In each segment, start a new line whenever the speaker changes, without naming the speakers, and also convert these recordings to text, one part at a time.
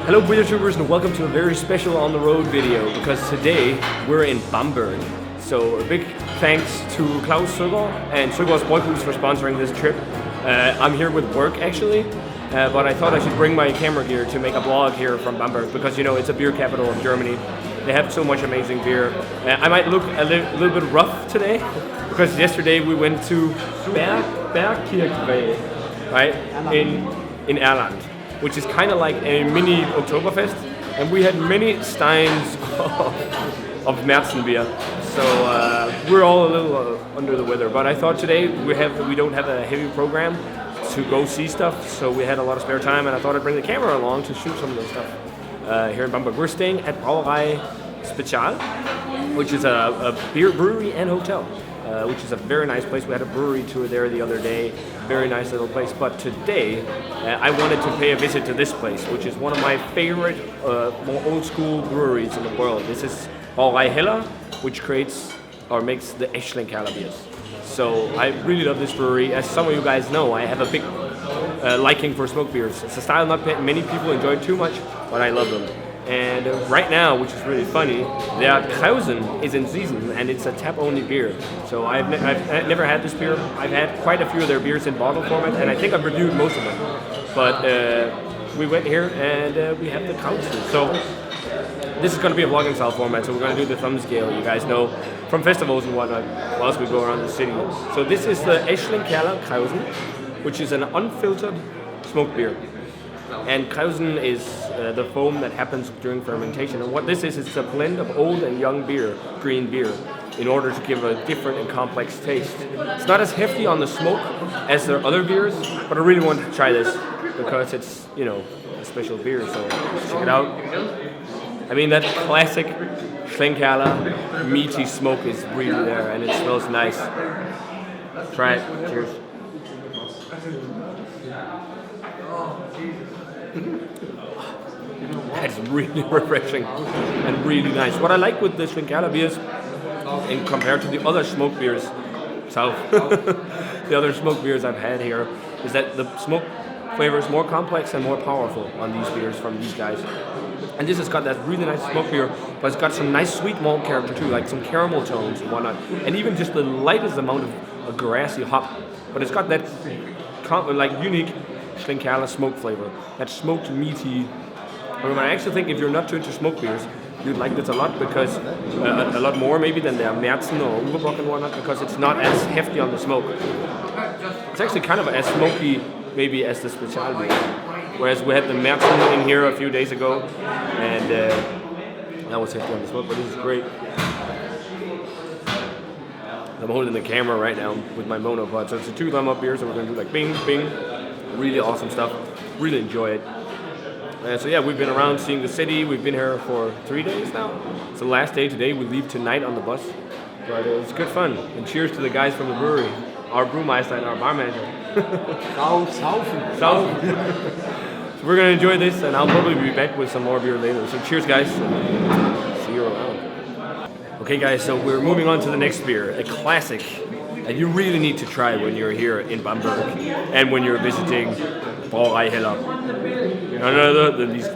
Hello beer tubers and welcome to a very special on the road video because today we're in Bamberg. So a big thanks to Klaus Søgaard and Søgaard's Brewpubs for sponsoring this trip. I'm here with work actually, but I thought I should bring my camera gear to make a vlog here from Bamberg because you know it's a beer capital of Germany. They have so much amazing beer. I might look a little bit rough today because yesterday we went to Bierkeller, right, in Erland, which is kind of like a mini Oktoberfest, and we had many steins of Märzen beer. So we're all a little under the weather, but I thought today we don't have a heavy program to go see stuff, so we had a lot of spare time, and I thought I'd bring the camera along to shoot some of the stuff here in Bamberg. We're staying at Brauerei Spezial, which is a beer brewery and hotel, which is a very nice place. We had a brewery tour there the other day, very nice little place. But today, I wanted to pay a visit to this place, which is one of my favorite, more old school breweries in the world. This is Rauchbier, which creates or makes the Schlenkerla beers. So I really love this brewery. As some of you guys know, I have a big liking for smoked beers. It's a style not many people enjoy too much, but I love them. And right now, which is really funny, their Krausen is in season, and it's a tap-only beer. So I've never had this beer. I've had quite a few of their beers in bottle format, and I think I've reviewed most of them. But we went here, and we have the Krausen. So this is going to be a vlogging style format, so we're going to do the thumb scale, you guys know, from festivals and whatnot, whilst we go around the city. So this is the Schlenkerla Krausen, which is an unfiltered smoked beer. And Krausen is the foam that happens during fermentation. And what this is, it's a blend of old and young beer, green beer, in order to give a different and complex taste. It's not as hefty on the smoke as their other beers, but I really want to try this because it's, you know, a special beer, so let's check it out. I mean, that classic Schlenkerla meaty smoke is really there, and it smells nice. Try it. Cheers. That's really refreshing and really nice. What I like with the Schlenkerla beers, in compared to the other smoked beers, the other smoked beers I've had here, is that the smoke flavor is more complex and more powerful on these beers from these guys. And this has got that really nice smoke beer, but it's got some nice sweet malt character too, like some caramel tones and whatnot, and even just the lightest amount of grassy hop. But it's got that like unique Schlenkerla smoke flavor, that smoked meaty. I actually think if you're not too into smoked beers, you'd like this a lot because a lot more maybe than their Märzen or Überbock and whatnot, because it's not as hefty on the smoke. It's actually kind of as smoky maybe as the Spezial beer. Whereas we had the Märzen in here a few days ago, and that was hefty on the smoke, but this is great. I'm holding the camera right now with my monopod, so it's a 2 thumb up beer, so we're going to do like bing, bing. Really awesome stuff. Really enjoy it. So yeah, we've been around seeing the city. We've been here for 3 days now. It's the last day today. We leave tonight on the bus. But it's good fun. And cheers to the guys from the brewery. Our brewmeister and our bar manager. Saufen. So we're going to enjoy this, and I'll probably be back with some more beer later. So cheers, guys. See you around. Okay, guys, so we're moving on to the next beer. A classic that you really need to try when you're here in Bamberg and when you're visiting Brauchbier.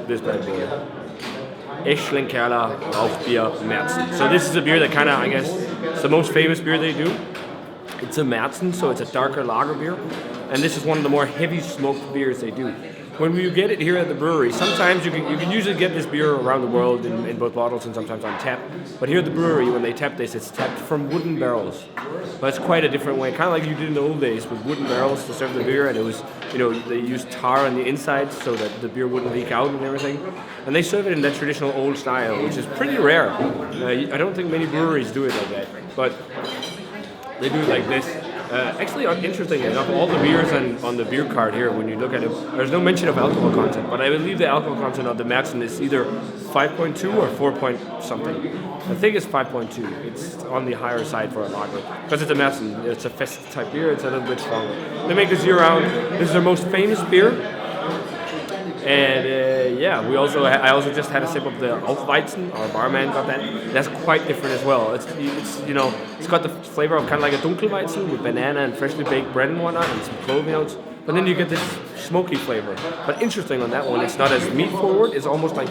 This bad boy. Schlenkerla Rauchbier Märzen. So this is a beer that kind of, I guess, it's the most famous beer they do. It's a Märzen, so it's a darker lager beer. And this is one of the more heavy smoked beers they do. When you get it here at the brewery, sometimes you can usually get this beer around the world in both bottles and sometimes on tap. But here at the brewery, when they tap this, it's tapped from wooden barrels. But it's quite a different way, kind of like you did in the old days with wooden barrels to serve the beer, and it was, you know, they used tar on the inside so that the beer wouldn't leak out and everything. And they serve it in that traditional old style, which is pretty rare. I don't think many breweries do it like that, but they do it like this. Actually, interestingly enough, all the beers on the beer card here, when you look at it, there's no mention of alcohol content, but I believe the alcohol content of the Märzen is either 5.2 or 4 point something. I think it's 5.2. It's on the higher side for a lager, because it's a Märzen. It's a fest type beer. It's a little bit stronger. They make this year round. This is their most famous beer. And yeah, I also just had a sip of the Rauchweizen. Our barman got that. That's quite different as well. It's you know, it's got the flavor of kind of like a Dunkelweizen with banana and freshly baked bread and whatnot, and some clove notes. but then you get this smoky flavor. But interesting on that one, it's not as meat forward. It's almost like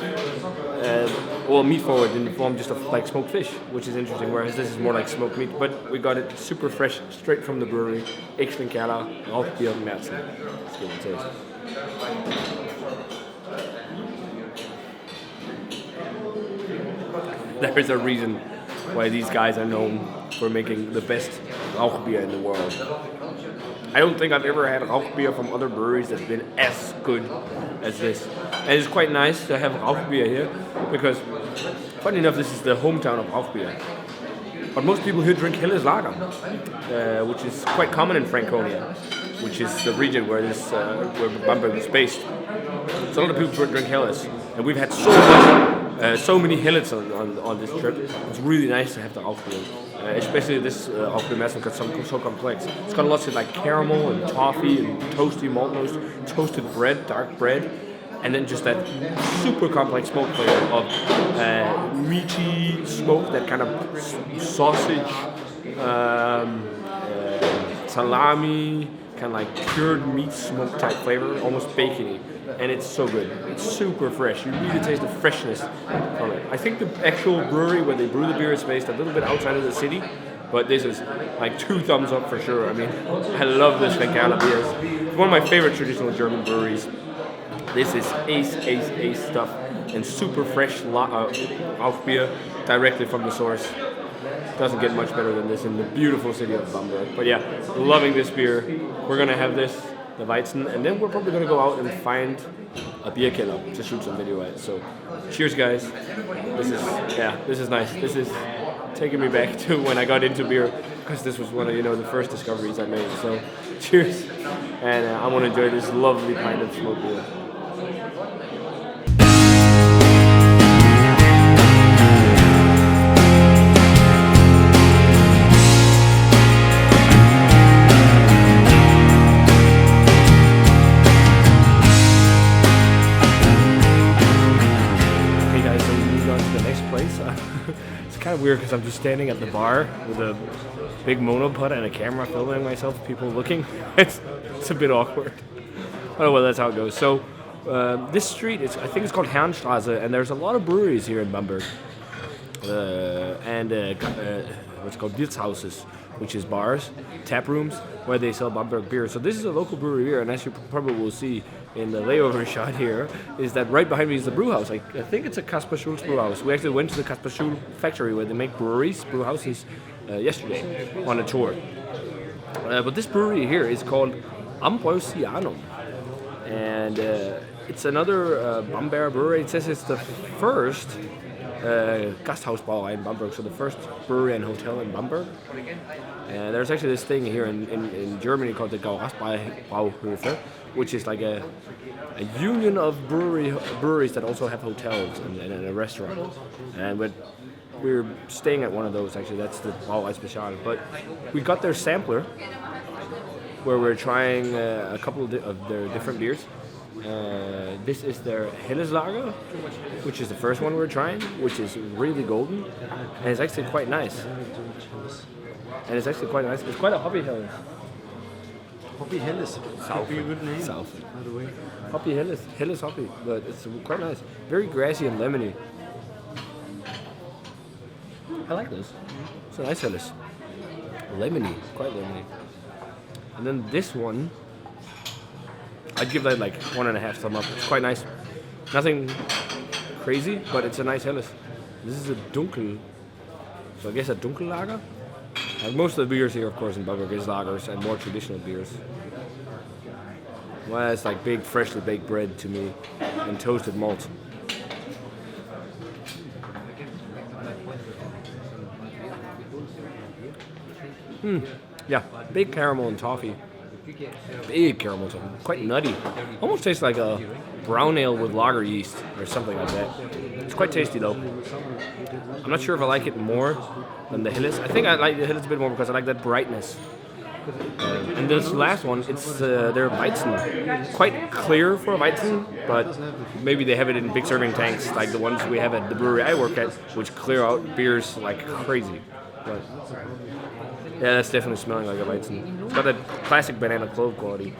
meat forward in the form just of like smoked fish, which is interesting. Whereas this is more like smoked meat. But we got it super fresh, straight from the brewery. Schlenkerla, Rauchbier, Märzen. Let's give it a taste. There's a reason why these guys are known for making the best Rauchbier in the world. I don't think I've ever had Rauchbier from other breweries that's been as good as this. And it's quite nice to have Rauchbier here because, funny enough, this is the hometown of Rauchbier. But most people here drink Helles Lager, which is quite common in Franconia, which is the region where where Bamberg is based. So a lot of people drink Helles, and we've had so many Helles on this trip. It's really nice to have the Rauchbier. Especially this Rauchbier Märzen because it's so complex. It's got lots of like caramel and toffee and toasty malt notes, toasted bread, dark bread, and then just that super complex smoke flavor of meaty smoke, that kind of sausage, salami, kind of like cured meat smoke type flavor, almost bacony. And it's so good. It's super fresh. You really taste the freshness from it. I think the actual brewery where they brew the beer is based a little bit outside of the city, but this is like 2 thumbs up for sure. I mean, I love this Schlenkerla beers. It's one of my favorite traditional German breweries. This is ace stuff and super fresh Rauchbier directly from the source. Doesn't get much better than this in the beautiful city of Bamberg. But yeah, loving this beer. We're gonna have this, the Weizen, and then we're probably gonna go out and find a Bierkeller to shoot some video at. So, cheers, guys. This is nice. This is taking me back to when I got into beer, because this was one of the first discoveries I made. So, cheers, and I want to enjoy this lovely pint of smoked beer. It's kind of weird because I'm just standing at the bar with a big monopod and a camera filming myself, people looking. It's a bit awkward. Oh well, that's how it goes. So this street, I think it's called Herrenstraße, and there's a lot of breweries here in Bamberg. What's called Wirtshauses, which is bars, tap rooms, where they sell Bamberg beer. So this is a local brewery here, and as you probably will see in the layover shot here, is that right behind me is the brew house. I think it's a Kasper Schulz brew house. We actually went to the Kasper Schulz factory where they make brew houses, yesterday on a tour. But this brewery here is called Ambrosianum, and it's another Bamberg brewery. It says it's the first Gasthausbrauerei in Bamberg, so the first brewery and hotel in Bamberg. And there's actually this thing here in Germany called the Brauhöfe, which is like a union of breweries that also have hotels and a restaurant. And we're staying at one of those, actually. That's the Brauerei Special. But we got their sampler, where we're trying a couple of their different beers. This is their Helles Lager, which is the first one we're trying, which is really golden, and it's actually quite nice. It's quite a hoppy Helles.
Hoppy Helles. Could be a good name.
South.
By the way.
Hoppy Helles hoppy, but it's quite nice. Very grassy and lemony. I like this. It's a nice Helles. Lemony, quite lemony. And then this one, I'd give that like 1.5 thumb up. It's quite nice. Nothing crazy, but it's a nice Helles. This is a Dunkel, so I guess a Dunkel Lager. Like most of the beers here, of course, in Bamberg is lagers and more traditional beers. Well, it's like big, freshly baked bread to me, and toasted malt. Yeah, big caramel and toffee. Big caramel toffee, quite nutty. Almost tastes like a brown ale with lager yeast or something like that. It's quite tasty though. I'm not sure if I like it more than the Helles. I think I like the Helles a bit more because I like that brightness. And this last one, it's their Weizen. Quite clear for a Weizen, but maybe they have it in big serving tanks like the ones we have at the brewery I work at, which clear out beers like crazy. But Yeah, that's definitely smelling like a Weizen. It's got that classic banana clove quality.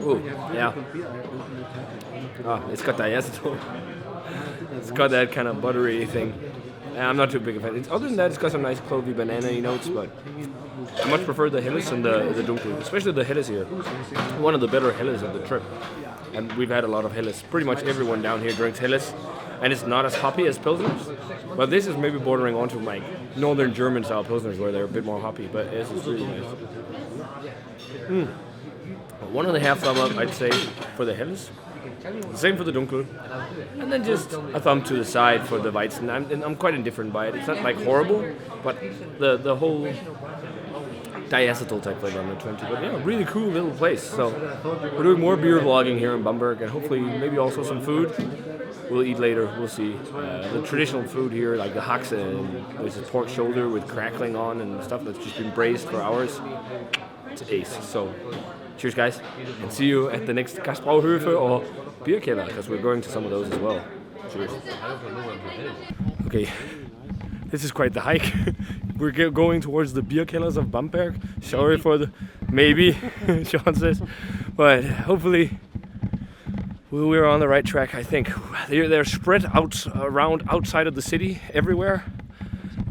Oh, yeah. It's got diacetyl. It's got that kind of buttery thing. I'm not too big a fan. Other than that, it's got some nice clovey banana-y notes, but I much prefer the Helles and the Dunkel, especially the Helles here. One of the better Helles of the trip. And we've had a lot of Helles. Pretty much everyone down here drinks Helles, and it's not as hoppy as Pilsners. But this is maybe bordering onto like northern German style Pilsners where they're a bit more hoppy, but it's really nice. 1.5 thumb up, I'd say, for the Helles. Same for the Dunkel. And then just a thumb to the side for the Weizen. I'm quite indifferent by it. It's not like horrible, but the whole diacetyl type flavor on the 20. But yeah, really cool little place. So we're doing more beer vlogging here in Bamberg, and hopefully maybe also some food. We'll eat later, we'll see. The traditional food here, like the Haxe, and there's this pork shoulder with crackling on and stuff that's just been braised for hours. It's ace. So cheers, guys, and see you at the next Gastbrauhöfe or Bierkeller, because we're going to some of those as well. Cheers. Okay, this is quite the hike. We're going towards the Bierkellers of Bamberg. Sorry for the maybe, Sean says, but hopefully we're on the right track. I think they're spread out around outside of the city everywhere,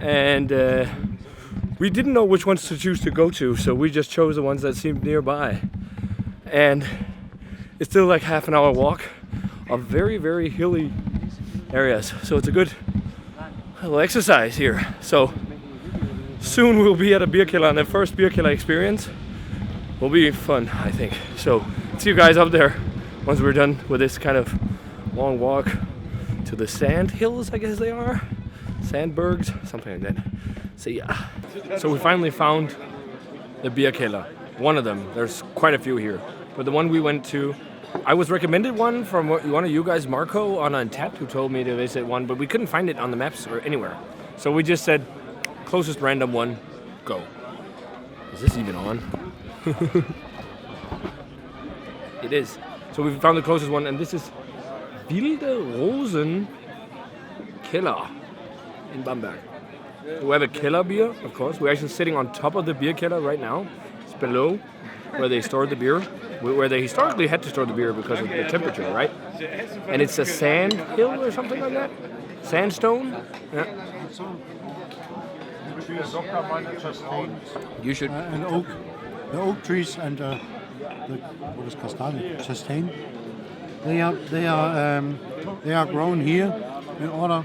and we didn't know which ones to choose to go to, so we just chose the ones that seemed nearby. And it's still like half an hour walk of very, very hilly areas. So it's a good little exercise here. So soon we'll be at a Bierkeller, and the first Bierkeller experience will be fun, I think. So see you guys up there once we're done with this kind of long walk to the sand hills, I guess they are. Sandbergs, something like that. See ya. So we finally found the Bierkeller. One of them. There's quite a few here. But the one we went to, I was recommended one from one of you guys, Marco, on Untapped, who told me to visit one, but we couldn't find it on the maps or anywhere. So we just said, closest random one, go. Is this even on? It is. So we found the closest one, and this is Wilde Rosen Keller in Bamberg. We have a Keller beer, of course. We're actually sitting on top of the Bierkeller right now. It's below where they stored the beer, where they historically had to store the beer because of the temperature, right? And it's a sand hill or something like that? Sandstone? Yeah. You should.
And oak, the oak trees and what is castagno? Sustain. They are grown here in order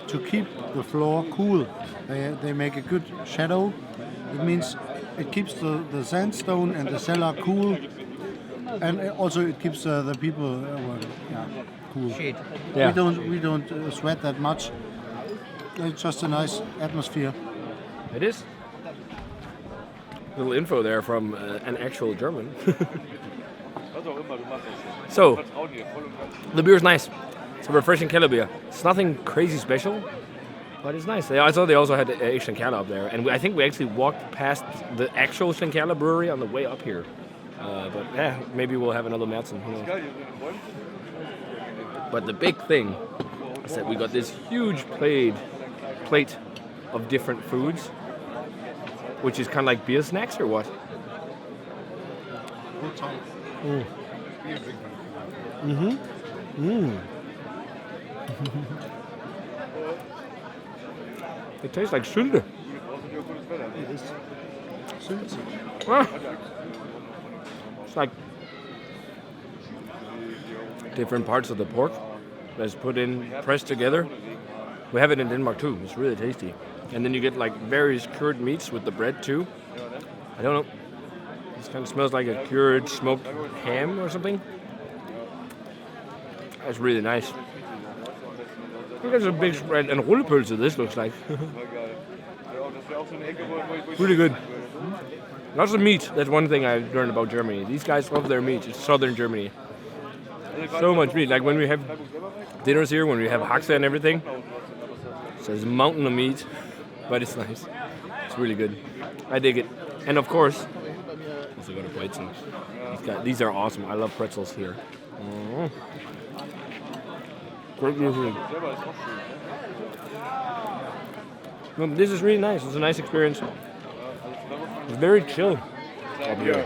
to keep the floor cool. They make a good shadow. It means it keeps the sandstone and the cellar cool, and also it keeps the people cool.
Yeah.
We don't sweat that much. It's just a nice atmosphere.
It is. Little info there from an actual German. So, the beer's nice. It's a refreshing Keller beer. It's nothing crazy special, but it's nice. I saw they also had a Schlenkerla up there, and I think we actually walked past the actual Schlenkerla brewery on the way up here. But yeah, maybe we'll have another Märzen. Who knows? But the big thing is that we got this huge plate of different foods, which is kind of like beer snacks or what? It tastes like Sülde.
It is.
It's like different parts of the pork that's put in, pressed together. We have it in Denmark too. It's really tasty. And then you get like various cured meats with the bread too. I don't know. This kind of smells like a cured smoked ham or something. That's really nice. Look, there's a big spread and rullepølse this looks like. Really good. Lots of meat. That's one thing I learned about Germany. These guys love their meat. It's southern Germany. So much meat. Like when we have dinners here, when we have Haxe and everything. So there's a mountain of meat, but it's nice. It's really good. I dig it. And of course, let's go to Weizen. These are awesome. I love pretzels here. Great music. Well, this is really nice. It's a nice experience. It's very chill up here.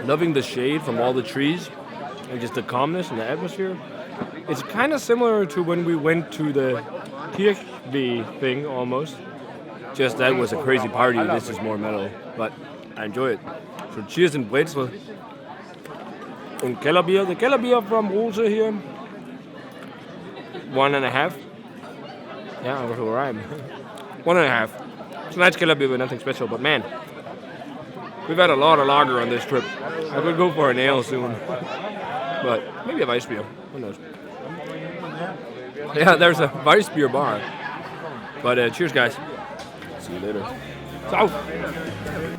Loving the shade from all the trees and just the calmness and the atmosphere. It's kind of similar to when we went to the Bierkeller thing almost. Just that was a crazy party. This is more metal, but I enjoy it. So cheers in Brezel. And Kellerbier. The Kellerbier from Rose here. 1.5. Yeah, I was right. 1.5. It's a nice Kellerbier, but nothing special. But man, we've had a lot of lager on this trip. I could go for an ale soon. But maybe a Weissbier. Who knows? Yeah, there's a Weissbier bar. But cheers, guys. See you later. Ciao.